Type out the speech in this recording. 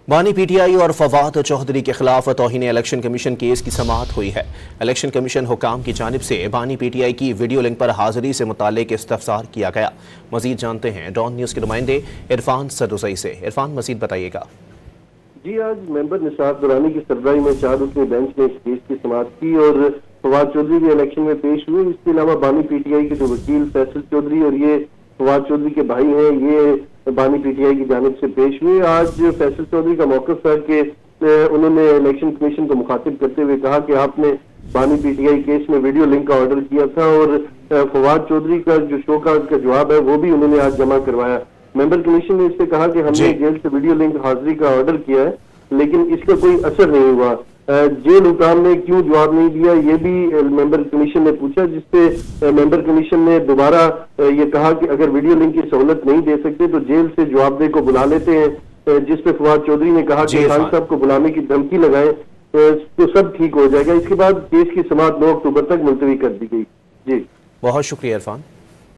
बानी पीटीआई और फवाद चौधरी के खिलाफ तौहीन इलेक्शन कमीशन केस की समाअत हुई है। इलेक्शन कमीशन हुकाम की जानिब से बानी पीटीआई की वीडियो लिंक पर हाजिरी से मुताल्लिक इस्तफसार किया गया। मजीद जानते हैं डॉन न्यूज़ के नुमाइंदे इरफान सदुसई से। इरफान, मजीद बताइएगा। जी, आज मेंबर निसार दुरानी की सरबराही में 4 रुकनी बेंच ने इस केस की समाअत की और फवाद चौधरी भी इलेक्शन में पेश हुए। इसके अलावा बानी पीटीआई के जो वकील फैसल चौधरी और ये फवाद चौधरी के भाई हैं, ये बानी पीटीआई की जानिब से पेश हुए। आज फैसल चौधरी का मौक़िफ़ था कि उन्होंने इलेक्शन कमीशन को मुखातिब करते हुए कहा कि आपने बानी पीटीआई केस में वीडियो लिंक का ऑर्डर किया था और फवाद चौधरी का जो शोकाज का जवाब है वो भी उन्होंने आज जमा करवाया। मेंबर कमीशन ने इससे कहा कि हमने जेल से वीडियो लिंक हाजिरी का ऑर्डर किया है, लेकिन इसका कोई असर नहीं हुआ। जेल हुकाम ने क्यों जवाब नहीं दिया, ये भी मेंबर कमीशन ने पूछा, जिसपे मेंबर कमीशन ने दोबारा ये कहा कि अगर वीडियो लिंक की सहूलत नहीं दे सकते तो जेल से जवाबदेह को बुला लेते हैं, जिसपे फवाद चौधरी ने कहा कि खान साहब को बुलाने की धमकी लगाए तो सब ठीक हो जाएगा। इसके बाद केस की समाअत 9 अक्टूबर तक मुलतवी कर दी गई। जी, बहुत शुक्रिया इरफान।